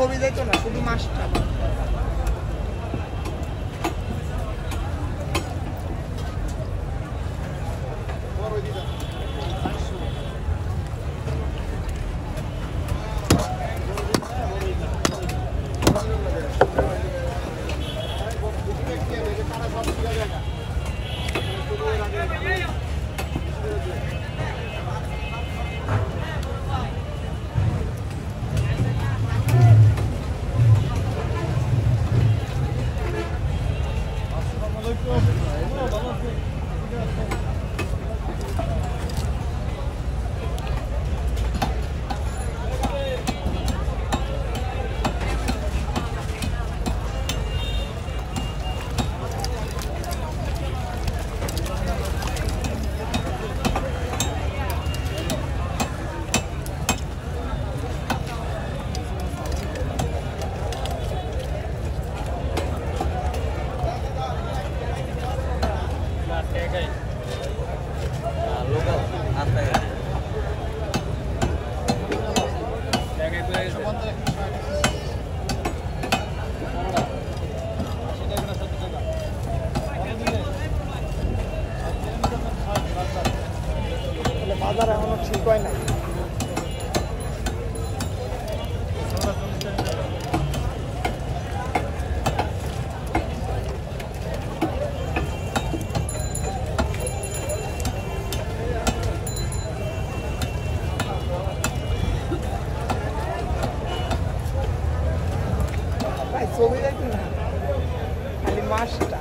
ছবি দেখতো না, শুধু মাছটা। বাজার এখনো ঠিক হয় নাই। ছবি দেখি না, খালি মাছটা।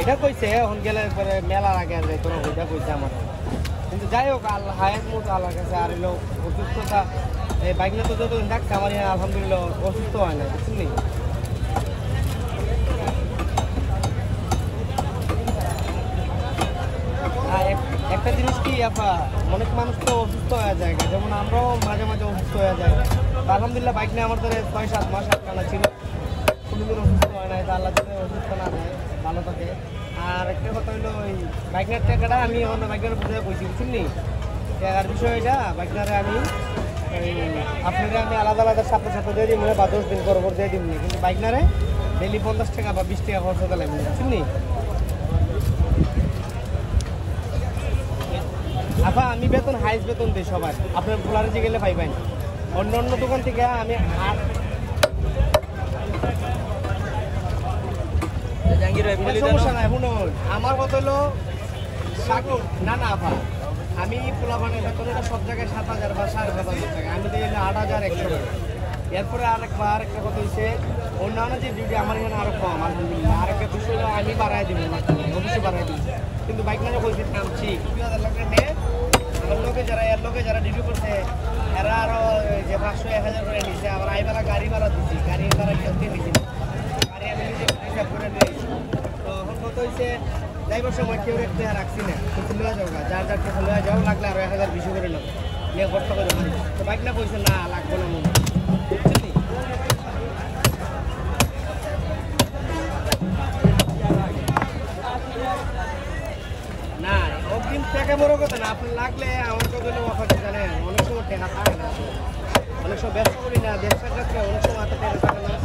এটা কইছে এখন গেলে পরে মেলার আগে আর যাইতো না, ওইটা কইছে আমার। কিন্তু যাই হোক, আল্লাহ হায়াত মতো আল্লাহর কাছে। আর এলো অসুস্থতা, এই বাইক নিয়ে তো যতদিন ডাকছে আমার আলহামদুলিল্লাহ অসুস্থ হয় না, বুঝলি। একটা জিনিস কি আপা, অনেক মানুষ তো অসুস্থ হয়ে যায়, যেমন আমরাও মাঝে মাঝে অসুস্থ হয়ে যাই। আলহামদুলিল্লাহ বাইক নিয়ে আমার ধরে 6-7 মাস আটকানা ছিল, কোনোদিন অসুস্থ হয় না। এটা আল্লাহ যাতে অসুস্থ না দেয়, ভালো থাকে। আর একটা কথা হলো, ওই বাইকের টাকাটা আমি অন্য বাইকের বুঝে বলছি, বুঝলি। টাকার বিষয় এটা, বাইকটারে আমি আপনারা আমি আলাদা আলাদা সাথে সাথে দিয়ে দিই, বা 10 দিন পর দিয়ে দিবনি। কিন্তু বাইকনারে ডেলি 50 টাকা বা 20 টাকা খরচ হতে লাগবে, বুঝলি। আচ্ছা, আমি বেতন হাইস্ট বেতন দিই সবার, আপনার পোলারে যে গেলে পাইবেন। অন্য অন্য দোকান থেকে আমি সমস্যা নাই। শুনুন, আমার কথা হলো না না আপা, আমি পোলা বানের বেতনটা সব জায়গায় 7,000 বা 7,500 টাকা, আমি দিই 8,100 টাকা। এরপরে আরেকটা কথা হচ্ছে অন্যান্য যে ডিউটি আমার এখানে আরো কম আলহামদুলিল্লাহ। আর একটা বিষয় হলো আমি বাড়াই দিব অবশ্যই বাড়াই দিব, কিন্তু বাইক না কইতে নামছি 2000 লোকের মেয়ে আমার লোকে যারা ডিউটি করছে এরা আরো যে 500-1000 করে নিচ্ছে। আবার আইবেলা গাড়ি ভাড়া দিচ্ছি, গাড়ি ভাড়া খেলতে নিচ্ছি, গাড়ি আমি নিজে হিসাব করে নিয়ে। তো এখন কত হয়েছে যাইবার সময় কেউ রেখে রাখছি না, কিছু লয়ে যাও যার যার কিছু লয়ে যাও, লাগলে আরো 1000 বেশি করে নেবো নিয়ে খরচা করে পারি। তো বাইক না কইছে না লাগবো না মনে বুঝলি। না অগ্রিম টাকা বড় কথা না, আপনি লাগলে আমার তো গেলে অফার জানেন অনেক সময় টাকা থাকে না, অনেক সময় ব্যবসা করি না, ব্যবসার ক্ষেত্রে অনেক সময় হাতে টাকা থাকে না।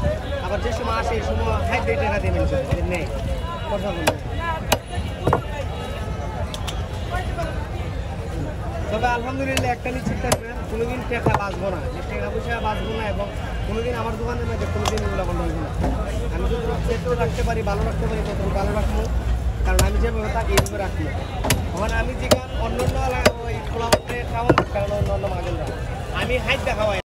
আবার যে সময় আসে এই সময় হাই দিয়ে টাকা দেবেন নেই কথা বলবেন। তবে আলহামদুলিল্লাহ একটা নিশ্চিত থাকবেন, কোনোদিন টাকা বাঁচবো না, যে টাকা পয়সা বাঁচবো না, এবং কোনোদিন আমার দোকানের মধ্যে কোনোদিন এগুলো বন্ধ হইব না। আমি যদি চেষ্টা রাখতে পারি, ভালো রাখতে পারি, তত ভালো রাখবো, কারণ আমি যেভাবে থাকি এইভাবে রাখবো। এখন আমি যেখানে অন্য অন্য ওই খোলা মাঠে খাওয়ান, কারণ অন্য অন্য মাঝে আমি হাইট দেখাওয়াই।